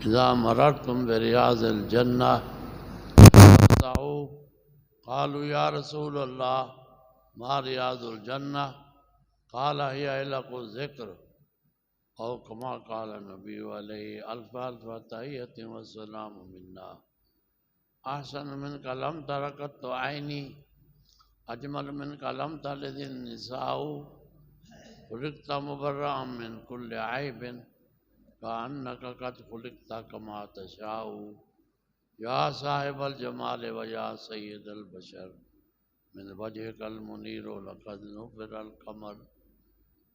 اذا مررتم بریاض الجنہ فارتعوا قالوا یا رسول اللہ ما ریاض الجنہ قال هي حلق الذکر او کما قال نبی علیہ الف الف تحیۃ والسلام منا احسن منک لم تر قط عینی اجمل منک لم تلد النساء خلقت مبرأ من كل عیب کأنک قد خلقت کما تشاء یا صاحب الجمال و یا سید البشر من وجهك المنیر لقد نفر القمر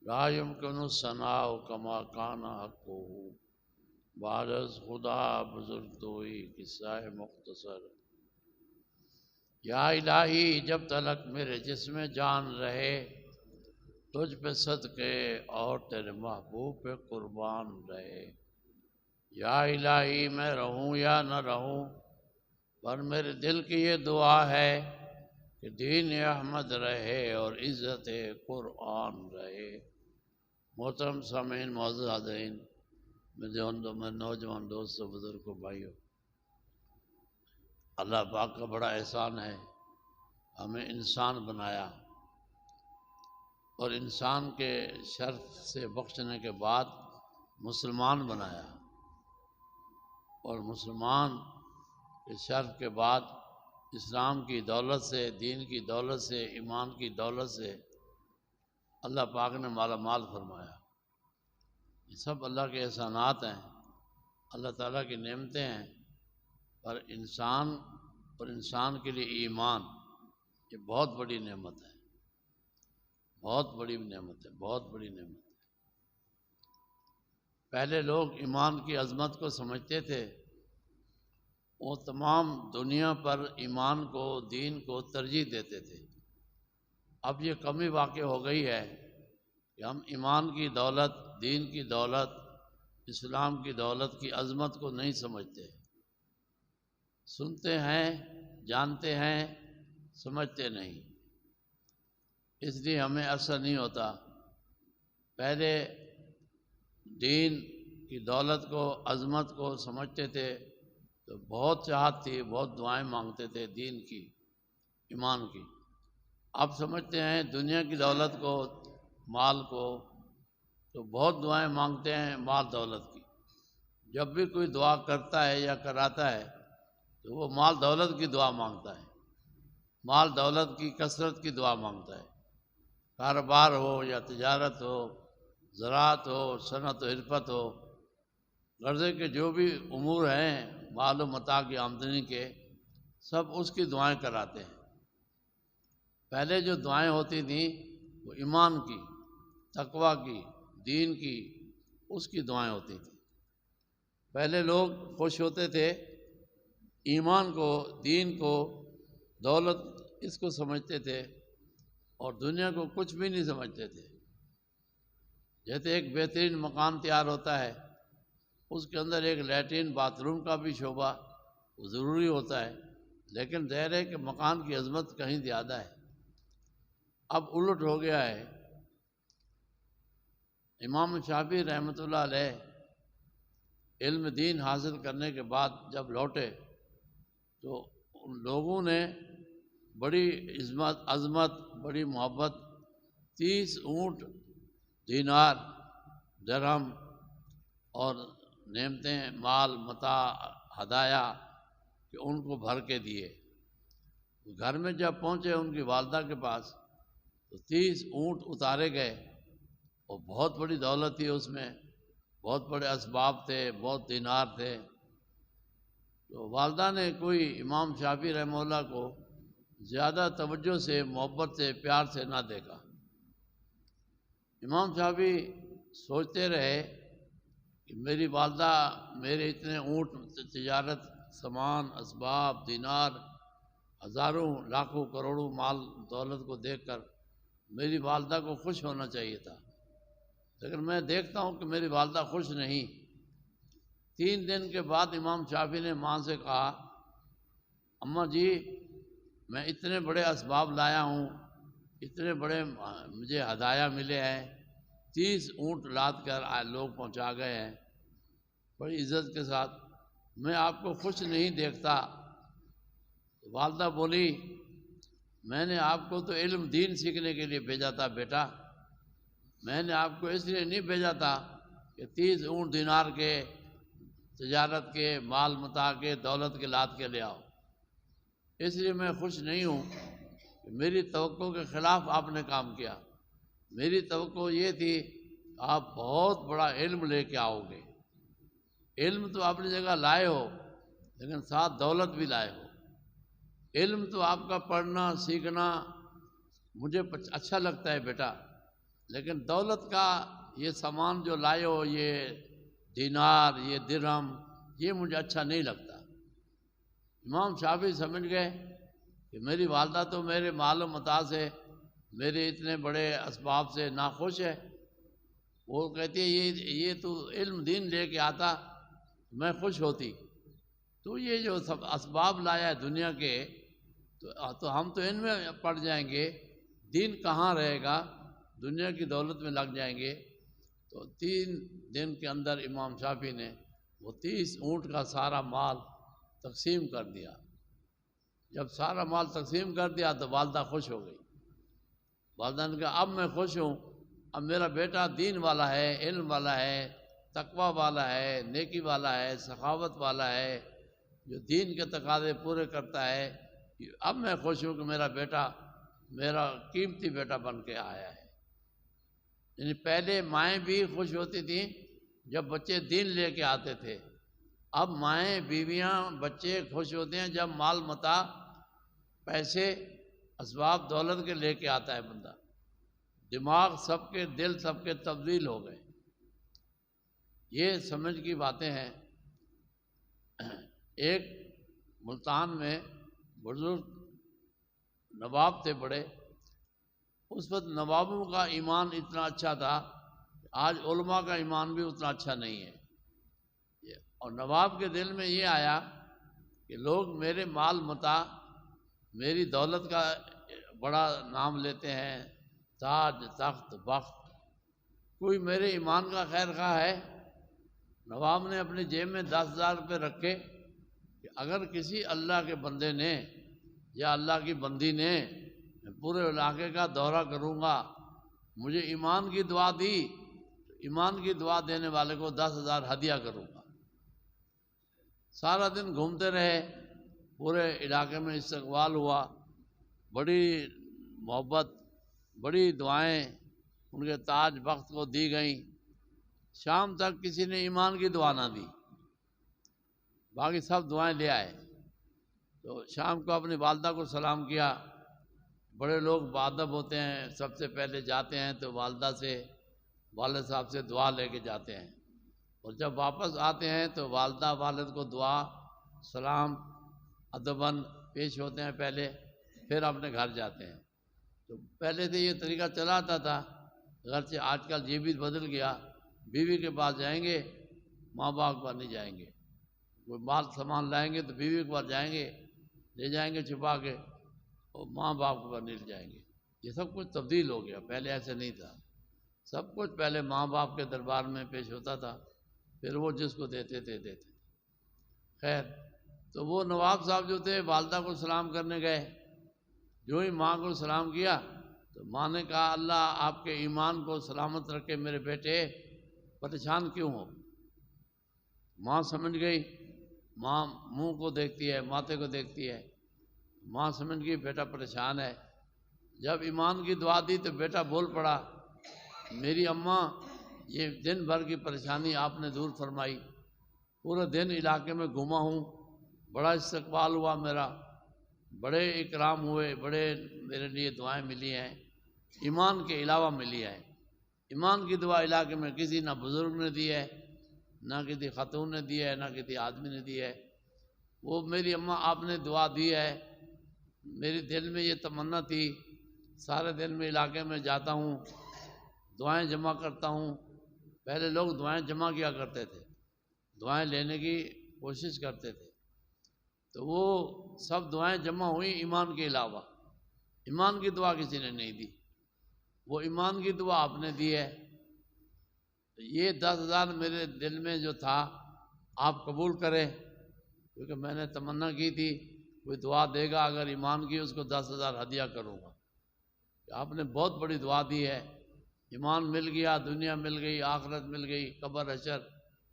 لا يمكن الثناء كما كان حقه بعد از خدا بزرگ توئی قصہ مختصر یا الہی جب تلک میرے جسم جان رہے تجھ پہ صدقے اور تیرے محبوب پہ قربان رہے یا الہی میں رہوں یا نہ رہوں پر میرے دل کی یہ دعا ہے کہ دین احمد رہے اور عزت قرآن رہے۔ محترم سامعین، معزز حاضرین، میں نوجوان دوستوں، بزرگوں، بھائیوں، اللہ پاک کا بڑا احسان ہے، ہمیں انسان بنایا اور انسان کے شرف سے بخشنے کے بعد مسلمان بنایا، اور مسلمان کے شرف کے بعد اسلام کی دولت سے، دین کی دولت سے، ایمان کی دولت سے اللہ پاک نے مالا مال فرمایا۔ یہ سب اللہ کے احسانات ہیں، اللہ تعالیٰ کی نعمتیں ہیں، پر انسان اور انسان کے لیے ایمان یہ بہت بڑی نعمت ہے، بہت بڑی نعمت ہے، بہت بڑی نعمت ہے۔ پہلے لوگ ایمان کی عظمت کو سمجھتے تھے، وہ تمام دنیا پر ایمان کو، دین کو ترجیح دیتے تھے۔ اب یہ کمی واقع ہو گئی ہے کہ ہم ایمان کی دولت، دین کی دولت، اسلام کی دولت کی عظمت کو نہیں سمجھتے، سنتے ہیں، جانتے ہیں، سمجھتے نہیں، اس لیے ہمیں اثر نہیں ہوتا۔ پہلے دین کی دولت کو، عظمت کو سمجھتے تھے تو بہت چاہت تھی، بہت دعائیں مانگتے تھے دین کی، ایمان کی۔ اب سمجھتے ہیں دنیا کی دولت کو، مال کو، تو بہت دعائیں مانگتے ہیں مال دولت کی۔ جب بھی کوئی دعا کرتا ہے یا کراتا ہے تو وہ مال دولت کی دعا مانگتا ہے، مال دولت کی کثرت کی دعا مانگتا ہے۔ کاروبار ہو یا تجارت ہو، زراعت ہو، صنعت و حرفت ہو، غرضے کے جو بھی امور ہیں مال و متاع کی آمدنی کے، سب اس کی دعائیں کراتے ہیں۔ پہلے جو دعائیں ہوتی تھیں وہ ایمان کی، تقوی کی، دین کی، اس کی دعائیں ہوتی تھیں۔ پہلے لوگ خوش ہوتے تھے، ایمان کو، دین کو، دولت اس کو سمجھتے تھے اور دنیا کو کچھ بھی نہیں سمجھتے تھے۔ جیسے ایک بہترین مکان تیار ہوتا ہے، اس کے اندر ایک لیٹرین باتھ روم کا بھی شعبہ ضروری ہوتا ہے، لیکن ظاہر ہے کہ مکان کی عظمت کہیں زیادہ ہے۔ اب الٹ ہو گیا ہے۔ امام شافعی رحمۃ اللہ علیہ علم دین حاصل کرنے کے بعد جب لوٹے تو ان لوگوں نے بڑی عظمت، بڑی محبت، 30 اونٹ، دینار، درہم اور نعمتیں، مال، متاع، ہدایہ کہ ان کو بھر کے دیے۔ گھر میں جب پہنچے ان کی والدہ کے پاس تو 30 اونٹ اتارے گئے، اور بہت بڑی دولت تھی اس میں، بہت بڑے اسباب تھے، بہت دینار تھے۔ تو والدہ نے کوئی امام شافعی رحمہ اللہ کو زیادہ توجہ سے، محبت سے، پیار سے نہ دیکھا۔ امام شافعی سوچتے رہے کہ میری والدہ میرے اتنے اونٹ، تجارت، سامان، اسباب، دینار، ہزاروں، لاکھوں، کروڑوں مال دولت کو دیکھ کر میری والدہ کو خوش ہونا چاہیے تھا، لیکن میں دیکھتا ہوں کہ میری والدہ خوش نہیں۔ 3 دن کے بعد امام شافعی نے ماں سے کہا، اماں جی میں اتنے بڑے اسباب لایا ہوں، اتنے بڑے مجھے ہدایہ ملے ہیں، 30 اونٹ لاد کر لوگ پہنچا گئے ہیں، بڑی عزت کے ساتھ، میں آپ کو خوش نہیں دیکھتا۔ والدہ بولی میں نے آپ کو تو علم دین سیکھنے کے لیے بھیجا تھا بیٹا، میں نے آپ کو اس لیے نہیں بھیجا تھا کہ 30 اونٹ دینار کے، تجارت کے، مال متاع کے، دولت کے لاد کے لے آؤ۔ اس لیے میں خوش نہیں ہوں کہ میری توقع کے خلاف آپ نے کام کیا۔ میری توقع یہ تھی آپ بہت بڑا علم لے کے آؤ گے۔ علم تو اپنی جگہ لائے ہو، لیکن ساتھ دولت بھی لائے ہو۔ علم تو آپ کا پڑھنا سیکھنا مجھے اچھا لگتا ہے بیٹا، لیکن دولت کا یہ سامان جو لائے ہو، یہ دینار، یہ درہم، یہ مجھے اچھا نہیں لگتا۔ امام شافعی سمجھ گئے کہ میری والدہ تو میرے مال و متاع سے، میرے اتنے بڑے اسباب سے ناخوش ہے۔ وہ کہتی ہے یہ تو علم دین لے کے آتا میں خوش ہوتی، تو یہ جو سب اسباب لایا ہے دنیا کے، تو ہم تو ان میں پڑ جائیں گے، دین کہاں رہے گا، دنیا کی دولت میں لگ جائیں گے۔ تو 3 دن کے اندر امام شافعی نے وہ 30 اونٹ کا سارا مال تقسیم کر دیا۔ جب سارا مال تقسیم کر دیا تو والدہ خوش ہو گئی۔ والدہ نے کہا اب میں خوش ہوں، اب میرا بیٹا دین والا ہے، علم والا ہے، تقوی والا ہے، نیکی والا ہے، سخاوت والا ہے، جو دین کے تقاضے پورے کرتا ہے۔ اب میں خوش ہوں کہ میرا بیٹا میرا قیمتی بیٹا بن کے آیا ہے۔ یعنی پہلے مائیں بھی خوش ہوتی تھیں جب بچے دین لے کے آتے تھے، اب مائیں، بیویاں، بچے خوش ہوتے ہیں جب مال متاع، پیسے، اسباب دولت کے لے کے آتا ہے بندہ۔ دماغ سب کے، دل سب کے تبدیل ہو گئے۔ یہ سمجھ کی باتیں ہیں۔ ایک ملتان میں بزرگ نواب تھے بڑے، اس وقت نوابوں کا ایمان اتنا اچھا تھا، آج علماء کا ایمان بھی اتنا اچھا نہیں ہے۔ اور نواب کے دل میں یہ آیا کہ لوگ میرے مال متاع، میری دولت کا بڑا نام لیتے ہیں، تاج، تخت، بخت، کوئی میرے ایمان کا خیر خواہ ہے؟ نواب نے اپنی جیب میں 10,000 روپے رکھے کہ اگر کسی اللہ کے بندے نے یا اللہ کی بندی نے پورے علاقے کا دورہ کروں گا، مجھے ایمان کی دعا دی، ایمان کی دعا دینے والے کو 10,000 ہدیہ کروں گا۔ سارا دن گھومتے رہے، پورے علاقے میں استقبال ہوا، بڑی محبت، بڑی دعائیں ان کے تاج بخت کو دی گئیں۔ شام تک کسی نے ایمان کی دعا نہ دی، باقی سب دعائیں لے آئے۔ تو شام کو اپنی والدہ کو سلام کیا۔ بڑے لوگ باادب ہوتے ہیں، سب سے پہلے جاتے ہیں تو والدہ سے، والد صاحب سے دعا لے کے جاتے ہیں، اور جب واپس آتے ہیں تو والدہ والد کو دعا سلام ادباً پیش ہوتے ہیں پہلے، پھر اپنے گھر جاتے ہیں۔ تو پہلے سے یہ طریقہ چلا آتا تھا، اگرچہ آج کل یہ بھی بدل گیا، بیوی کے پاس جائیں گے، ماں باپ کے پاس نہیں جائیں گے۔ کوئی مال سامان لائیں گے تو بیوی کے پاس جائیں گے، لے جائیں گے چھپا کے، اور ماں باپ کے پاس نہیں لے جائیں گے۔ یہ سب کچھ تبدیل ہو گیا، پہلے ایسے نہیں تھا۔ سب کچھ پہلے ماں باپ کے دربار میں پیش ہوتا تھا، پھر وہ جس کو دیتے تھے۔ خیر، تو وہ نواب صاحب جو تھے والدہ کو سلام کرنے گئے، جو ہی ماں کو سلام کیا تو ماں نے کہا اللہ آپ کے ایمان کو سلامت رکھے میرے بیٹے، پریشان کیوں ہو؟ ماں سمجھ گئی، ماں منہ کو دیکھتی ہے، ماتھے کو دیکھتی ہے، ماں سمجھ گئی بیٹا پریشان ہے۔ جب ایمان کی دعا دی تو بیٹا بول پڑا میری اماں یہ دن بھر کی پریشانی آپ نے دور فرمائی، پورے دن علاقے میں گھوما ہوں، بڑا استقبال ہوا میرا، بڑے اکرام ہوئے، بڑے میرے لیے دعائیں ملی ہیں، ایمان کے علاوہ ملی ہیں۔ ایمان کی دعا علاقے میں کسی نہ بزرگ نے دی ہے، نہ کسی خاتون نے دی ہے، نہ کسی آدمی نے دی ہے۔ وہ میری اماں آپ نے دعا دی ہے، میری دل میں یہ تمنا تھی، سارے دن میں علاقے میں جاتا ہوں، دعائیں جمع کرتا ہوں۔ پہلے لوگ دعائیں جمع کیا کرتے تھے، دعائیں لینے کی کوشش کرتے تھے، تو وہ سب دعائیں جمع ہوئیں ایمان کے علاوہ، ایمان کی دعا کسی نے نہیں دی، وہ ایمان کی دعا آپ نے دی ہے۔ یہ 10,000 میرے دل میں جو تھا آپ قبول کریں، کیونکہ میں نے تمنا کی تھی کوئی دعا دے گا، اگر ایمان کی اس کو 10,000 ہدیہ کروں گا۔ آپ نے بہت بڑی دعا دی ہے، ایمان مل گیا، دنیا مل گئی، آخرت مل گئی، قبر حشر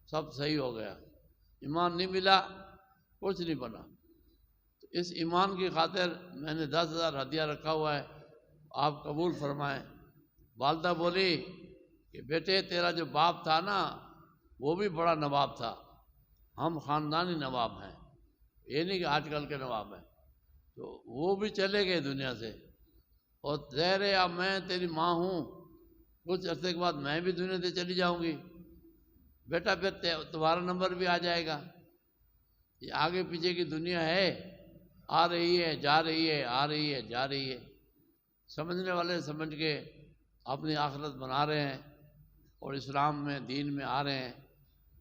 سب صحیح ہو گیا۔ ایمان نہیں ملا، کچھ نہیں بنا۔ تو اس ایمان کی خاطر میں نے 10,000 ہدیہ رکھا ہوا ہے، آپ قبول فرمائیں۔ والدہ بولی کہ بیٹے تیرا جو باپ تھا نا وہ بھی بڑا نواب تھا، ہم خاندانی نواب ہیں، یہ نہیں کہ آج کل کے نواب ہیں، تو وہ بھی چلے گئے دنیا سے، اور ظاہر ہے اب میں تیری ماں ہوں، کچھ عرصے کے بعد میں بھی دنیا سے چلی جاؤں گی، بیٹا پھر تمہارا نمبر بھی آ جائے گا۔ یہ آگے پیچھے کی دنیا ہے، آ رہی ہے جا رہی ہے، آ رہی ہے جا رہی ہے۔ سمجھنے والے سمجھ کے اپنی آخرت بنا رہے ہیں اور اسلام میں دین میں آ رہے ہیں،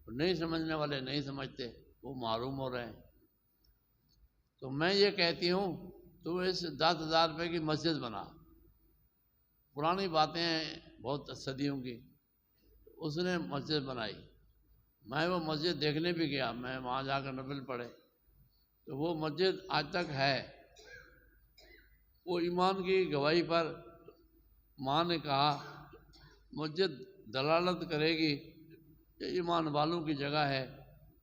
اور نہیں سمجھنے والے نہیں سمجھتے، وہ محروم ہو رہے ہیں۔ تو میں یہ کہتی ہوں تو اس 10,000 روپے کی مسجد بنا، پرانی باتیں ہیں بہت صدیوں کی، اس نے مسجد بنائی، میں وہ مسجد دیکھنے بھی گیا، میں وہاں جا کر نفل پڑھے، تو وہ مسجد آج تک ہے۔ وہ ایمان کی گواہی پر ماں نے کہا مسجد دلالت کرے گی کہ ایمان والوں کی جگہ ہے،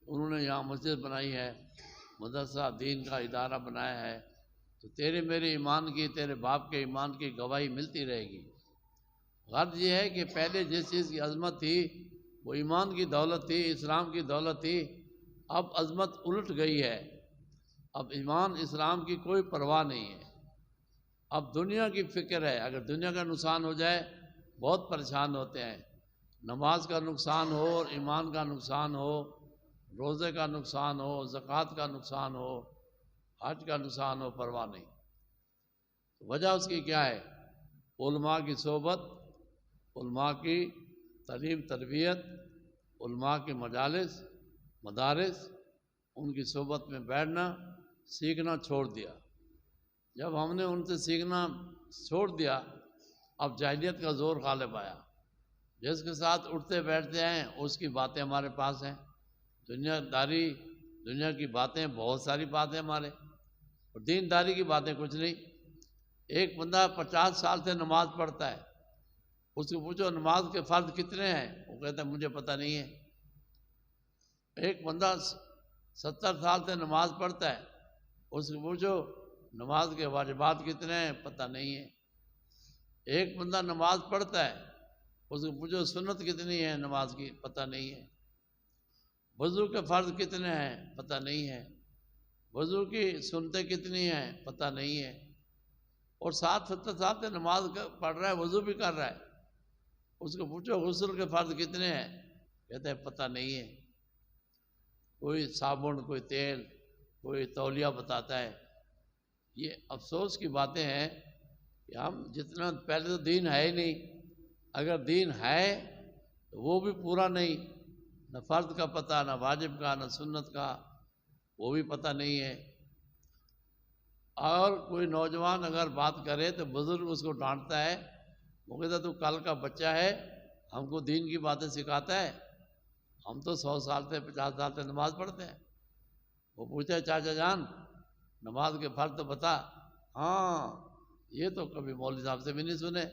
انہوں نے یہاں مسجد بنائی ہے، مدرسہ دین کا ادارہ بنایا ہے، تو تیرے میرے ایمان کی، تیرے باپ کے ایمان کی گواہی ملتی رہے گی۔ غرض یہ ہے کہ پہلے جس چیز کی عظمت تھی وہ ایمان کی دولت تھی، اسلام کی دولت تھی، اب عظمت الٹ گئی ہے، اب ایمان اسلام کی کوئی پرواہ نہیں ہے، اب دنیا کی فکر ہے، اگر دنیا کا نقصان ہو جائے بہت پریشان ہوتے ہیں، نماز کا نقصان ہو اور ایمان کا نقصان ہو، روزے کا نقصان ہو، زکوٰۃ کا نقصان ہو، حج کا نقصان ہو، پرواہ نہیں۔ وجہ اس کی کیا ہے؟ علماء کی صحبت، علماء کی تعلیم تربیت، علماء کے مجالس مدارس، ان کی صحبت میں بیٹھنا، سیکھنا چھوڑ دیا۔ جب ہم نے ان سے سیکھنا چھوڑ دیا، اب جاہلیت کا زور غالب آیا، جس کے ساتھ اٹھتے بیٹھتے ہیں اس کی باتیں ہمارے پاس ہیں، دنیا داری دنیا کی باتیں بہت ساری باتیں ہمارے، اور دین داری کی باتیں کچھ نہیں۔ ایک بندہ 50 سال سے نماز پڑھتا ہے، اس کو پوچھو نماز کے فرض کتنے ہیں، وہ کہتا ہے مجھے پتہ نہیں ہے۔ ایک بندہ 70 سال سے نماز پڑھتا ہے، اس کو پوچھو نماز کے واجبات کتنے ہیں، پتہ نہیں ہے۔ ایک بندہ نماز پڑھتا ہے، اس کو پوچھو سنت کتنی ہے نماز کی، پتہ نہیں ہے۔ وضو کے فرض کتنے ہیں، پتہ نہیں ہے۔ وضو کی سنتیں کتنی ہیں، پتہ نہیں ہے۔ اور 70 سال سے نماز پڑھ رہا ہے، وضو بھی کر رہا ہے، اس کو پوچھو غسل کے فرض کتنے ہیں، کہتا ہے پتہ نہیں ہے۔ کوئی صابن، کوئی تیل، کوئی تولیہ بتاتا ہے۔ یہ افسوس کی باتیں ہیں کہ ہم جتنا پہلے تو دین ہے ہی نہیں، اگر دین ہے تو وہ بھی پورا نہیں، نہ فرض کا پتہ، نہ واجب کا، نہ سنت کا، وہ بھی پتہ نہیں ہے۔ اور کوئی نوجوان اگر بات کرے تو بزرگ اس کو ڈانٹتا ہے، وہ کہتا ہے تو کل کا بچہ ہے، ہم کو دین کی باتیں سکھاتا ہے، ہم تو 100 سال سے 50 سال سے نماز پڑھتے ہیں۔ وہ پوچھتا ہے چاچا جان نماز کے فرض تو بتا، ہاں یہ تو کبھی مولوی صاحب سے بھی نہیں سنے،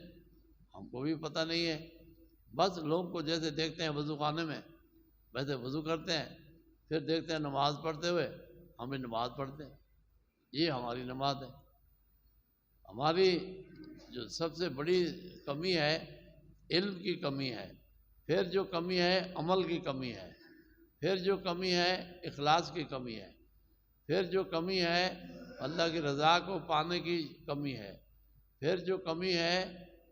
ہم کو بھی پتہ نہیں ہے، بس لوگ کو جیسے دیکھتے ہیں وضو خانے میں ویسے وضو کرتے ہیں، پھر دیکھتے ہیں نماز پڑھتے ہوئے، ہم بھی نماز پڑھتے ہیں، یہ ہماری نماز ہے۔ ہماری جو سب سے بڑی کمی ہے علم کی کمی ہے، پھر جو کمی ہے عمل کی کمی ہے، پھر جو کمی ہے اخلاص کی کمی ہے، پھر جو کمی ہے اللہ کی رضا کو پانے کی کمی ہے، پھر جو کمی ہے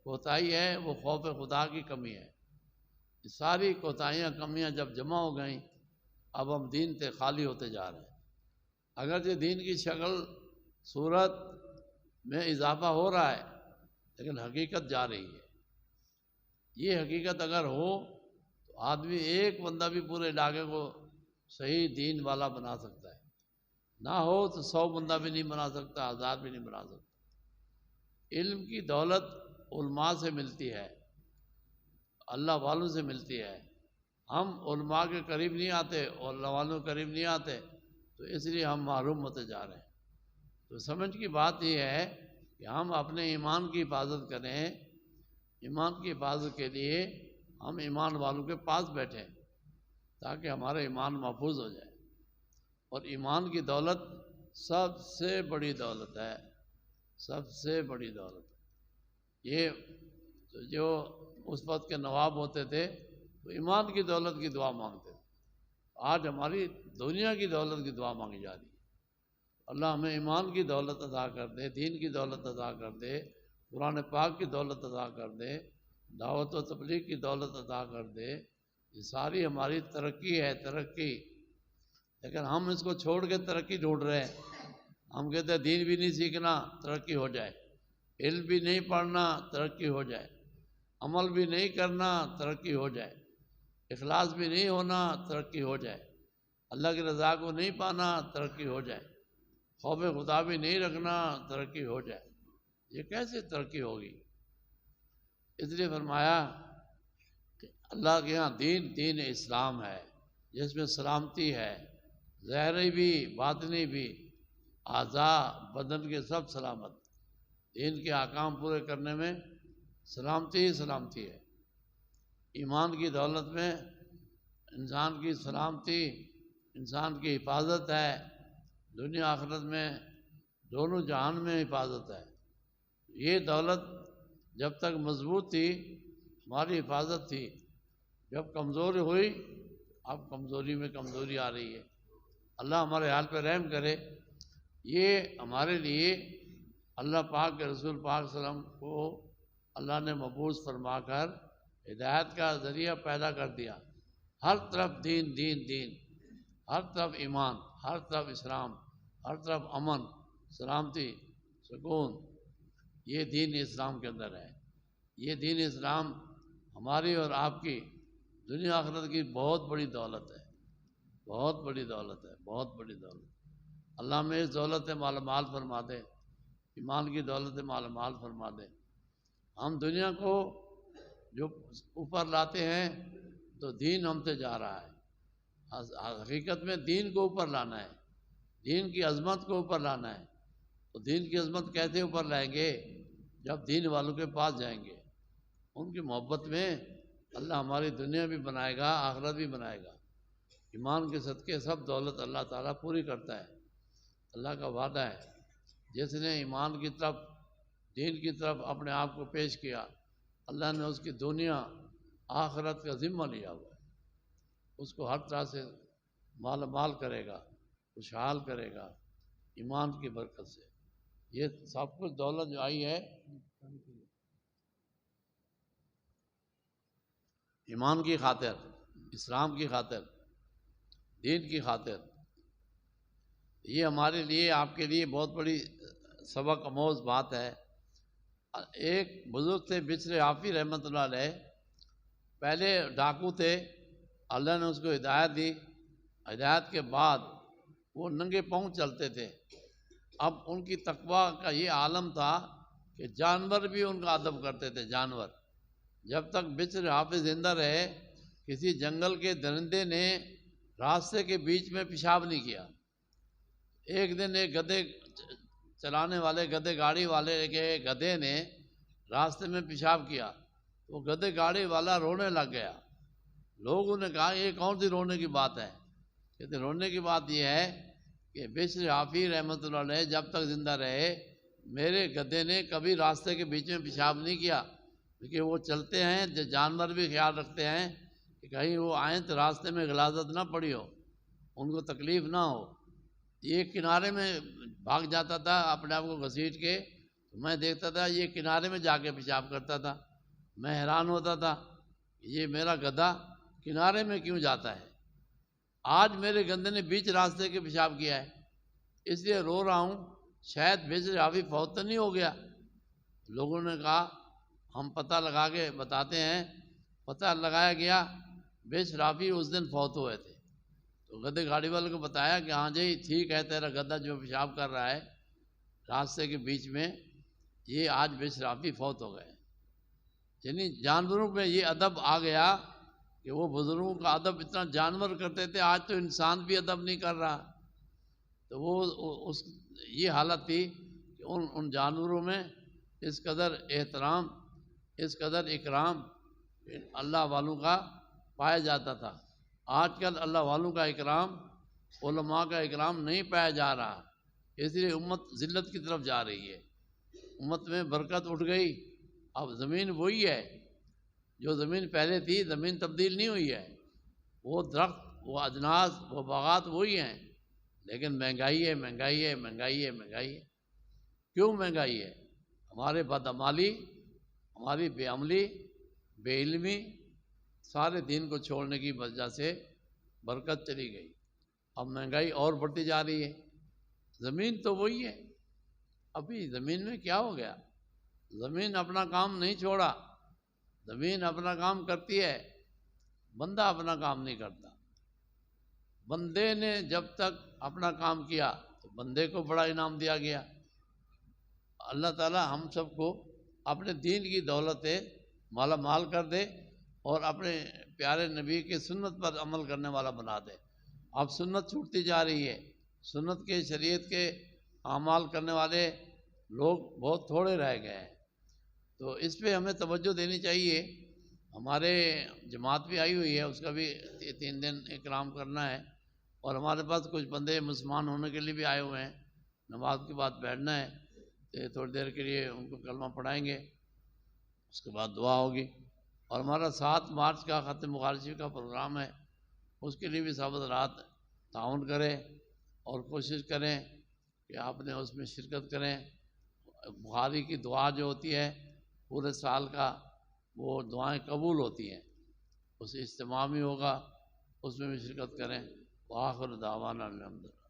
کوتاہی ہے وہ خوف خدا کی کمی ہے۔ یہ ساری کوتاہیاں کمیاں جب جمع ہو گئیں اب ہم دین سے خالی ہوتے جا رہے ہیں۔ اگرچہ دین کی شکل صورت میں اضافہ ہو رہا ہے لیکن حقیقت جا رہی ہے۔ یہ حقیقت اگر ہو تو آدمی ایک بندہ بھی پورے علاقے کو صحیح دین والا بنا سکتا ہے، نہ ہو تو 100 بندہ بھی نہیں بنا سکتا، 1000 بھی نہیں بنا سکتا۔ علم کی دولت علماء سے ملتی ہے، اللہ والوں سے ملتی ہے، ہم علماء کے قریب نہیں آتے اور علماء کے قریب نہیں آتے، تو اس لیے ہم محروم ہوتے جا رہے ہیں۔ تو سمجھ کی بات یہ ہے کہ ہم اپنے ایمان کی حفاظت کریں۔ ایمان کی حفاظت کے لیے ہم ایمان والوں کے پاس بیٹھیں تاکہ ہمارا ایمان محفوظ ہو جائے۔ اور ایمان کی دولت سب سے بڑی دولت ہے، سب سے بڑی دولت۔ یہ جو اس وقت کے نواب ہوتے تھے تو ایمان کی دولت کی دعا مانگتے تھے، آج ہماری دنیا کی دولت کی دعا مانگی جا رہی ہے۔ اللہ ہمیں ایمان کی دولت عطا کر دے، دین کی دولت عطا کر دے، قرآن پاک کی دولت عطا کر دے، دعوت و تبلیغ کی دولت عطا کر دے۔ یہ ساری ہماری ترقی ہے، ترقی۔ لیکن ہم اس کو چھوڑ کے ترقی ڈھونڈ رہے ہیں۔ ہم کہتے ہیں دین بھی نہیں سیکھنا ترقی ہو جائے، علم بھی نہیں پڑھنا ترقی ہو جائے، عمل بھی نہیں کرنا ترقی ہو جائے، اخلاص بھی نہیں ہونا ترقی ہو جائے، اللہ کی رضا کو نہیں پانا ترقی ہو جائے، خوف خدا بھی نہیں رکھنا ترقی ہو جائے۔ یہ کیسے ترقی ہوگی؟ اس لیے فرمایا کہ اللہ کے یہاں دین اسلام ہے، جس میں سلامتی ہے، ظاہری بھی باطنی بھی، اعضاء بدن کے سب سلامت۔ دین کے احکام پورے کرنے میں سلامتی ہی سلامتی ہے۔ ایمان کی دولت میں انسان کی سلامتی، انسان کی حفاظت ہے، دنیا آخرت میں دونوں جہان میں حفاظت ہے۔ یہ دولت جب تک مضبوط تھی ہماری حفاظت تھی، جب کمزور ہوئی اب کمزوری میں کمزوری آ رہی ہے۔ اللہ ہمارے حال پہ رحم کرے۔ یہ ہمارے لیے اللہ پاک کے رسول پاک صلی اللہ علیہ وسلم کو اللہ نے مبعوث فرما کر ہدایت کا ذریعہ پیدا کر دیا۔ ہر طرف دین دین دین، ہر طرف ایمان، ہر طرف اسلام، ہر طرف امن، سلامتی، سکون، یہ دین اسلام کے اندر ہے۔ یہ دین اسلام ہماری اور آپ کی دنیا آخرت کی بہت بڑی دولت ہے، بہت بڑی دولت ہے، بہت بڑی دولت۔ اللہ ہمیں اس دولت سے مالا مال فرما دے، ایمان کی دولت سے مالا مال فرما دے۔ ہم دنیا کو جو اوپر لاتے ہیں تو دین ہم سے جا رہا ہے۔ حقیقت میں دین کو اوپر لانا ہے، دین کی عظمت کو اوپر لانا ہے۔ تو دین کی عظمت کیسے اوپر لائیں گے؟ جب دین والوں کے پاس جائیں گے، ان کی محبت میں اللہ ہماری دنیا بھی بنائے گا، آخرت بھی بنائے گا۔ ایمان کے صدقے سب دولت اللہ تعالیٰ پوری کرتا ہے۔ اللہ کا وعدہ ہے، جس نے ایمان کی طرف، دین کی طرف اپنے آپ کو پیش کیا، اللہ نے اس کی دنیا آخرت کا ذمہ لیا ہوا ہے۔ اس کو ہر طرح سے مال مال کرے گا، خوشحال کرے گا ایمان کی برکت سے۔ یہ سب کچھ دولت جو آئی ہے ایمان کی خاطر، اسلام کی خاطر، دین کی خاطر۔ یہ ہمارے لیے، آپ کے لیے بہت بڑی سبق آموز بات ہے۔ ایک بزرگ تھے بچھڑے حافظ رحمۃ اللہ علیہ، پہلے ڈاکو تھے، اللہ نے اس کو ہدایت دی۔ ہدایت کے بعد وہ ننگے پاؤں چلتے تھے۔ اب ان کی تقویٰ کا یہ عالم تھا کہ جانور بھی ان کا ادب کرتے تھے، جانور۔ جب تک بچھڑے حافظ زندہ رہے، کسی جنگل کے درندے نے راستے کے بیچ میں پیشاب نہیں کیا۔ ایک دن ایک گدھے چلانے والے، گدھے گاڑی والے کے گدھے نے راستے میں پیشاب کیا، وہ گدھے گاڑی والا رونے لگ گیا۔ لوگوں نے کہا یہ کون سی رونے کی بات ہے؟ کہتے رونے کی بات یہ ہے کہ بشر حافظ رحمۃ اللہ علیہ جب تک زندہ رہے، میرے گدھے نے کبھی راستے کے بیچ میں پیشاب نہیں کیا، کیونکہ وہ چلتے ہیں، جانور بھی خیال رکھتے ہیں کہ کہیں وہ آئیں تو راستے میں غلاظت نہ پڑی ہو، ان کو تکلیف نہ ہو۔ یہ کنارے میں بھاگ جاتا تھا اپنے آپ کو گھسیٹ کے، میں دیکھتا تھا یہ کنارے میں جا کے پیشاب کرتا تھا، میں حیران ہوتا تھا یہ میرا گدھا کنارے میں کیوں جاتا ہے؟ آج میرے گدھے نے بیچ راستے کے پیشاب کیا ہے، اس لیے رو رہا ہوں، شاید بشر حافظ فوت تو نہیں ہو گیا۔ لوگوں نے کہا ہم پتہ لگا کے بتاتے ہیں، پتہ لگایا گیا بشر حافظ اس دن فوت ہوئے تھے۔ تو گدھے گاڑی والے کو بتایا کہ ہاں جی ٹھیک ہے، تیرا گدھا جو پیشاب کر رہا ہے راستے کے بیچ میں، یہ آج بشر حافظ فوت ہو گئے۔ یعنی جانوروں میں یہ ادب آ گیا کہ وہ بزرگوں کا ادب اتنا جانور کرتے تھے، آج تو انسان بھی ادب نہیں کر رہا. تو وہ یہ حالت تھی کہ ان جانوروں میں اس قدر احترام، اس قدر اکرام اللہ والوں کا پایا جاتا تھا. آج کل اللہ والوں کا اکرام، علماء کا اکرام نہیں پایا جا رہا، اس لیے امت ذلت کی طرف جا رہی ہے. امت میں برکت اٹھ گئی. اب زمین وہی ہے جو زمین پہلے تھی، زمین تبدیل نہیں ہوئی ہے. وہ درخت، وہ اجناس، وہ باغات وہی ہیں، لیکن مہنگائی ہے، مہنگائی ہے، مہنگائی ہے، مہنگائی ہے. کیوں مہنگائی ہے؟ ہمارے بدعمالی، ہماری بے عملی، بے علمی، سارے دین کو چھوڑنے کی وجہ سے برکت چلی گئی. اب مہنگائی اور بڑھتی جا رہی ہے. زمین تو وہی ہے. ابھی زمین میں کیا ہو گیا؟ زمین اپنا کام نہیں چھوڑا. زمین اپنا کام کرتی ہے، بندہ اپنا کام نہیں کرتا. بندے نے جب تک اپنا کام کیا تو بندے کو بڑا انعام دیا گیا. اللہ تعالی ہم سب کو اپنے دین کی دولت مالا مال کر دے اور اپنے پیارے نبی کی سنت پر عمل کرنے والا بنا دے. اب سنت چھوٹتی جا رہی ہے. سنت کے، شریعت کے اعمال کرنے والے لوگ بہت تھوڑے رہ گئے ہیں. تو اس پہ ہمیں توجہ دینی چاہیے. ہمارے جماعت بھی آئی ہوئی ہے، اس کا بھی 3 دن اکرام کرنا ہے. اور ہمارے پاس کچھ بندے مسلمان ہونے کے لیے بھی آئے ہوئے ہیں. نماز کے بعد بیٹھنا ہے، تو تھوڑی دیر کے لیے ان کو کلمہ پڑھائیں گے، اس کے بعد دعا ہوگی. اور ہمارا 7 مارچ کا ختم مغالشی کا پروگرام ہے، اس کے لیے بھی سب حضرات تعاون کریں اور کوشش کریں کہ آپ نے اس میں شرکت کریں. بخاری کی دعا جو ہوتی ہے پورے سال کا، وہ دعائیں قبول ہوتی ہیں. اس اجتماع میں ہوگا، اس میں بھی شرکت کریں. وآخر دعوانا الحمدللہ.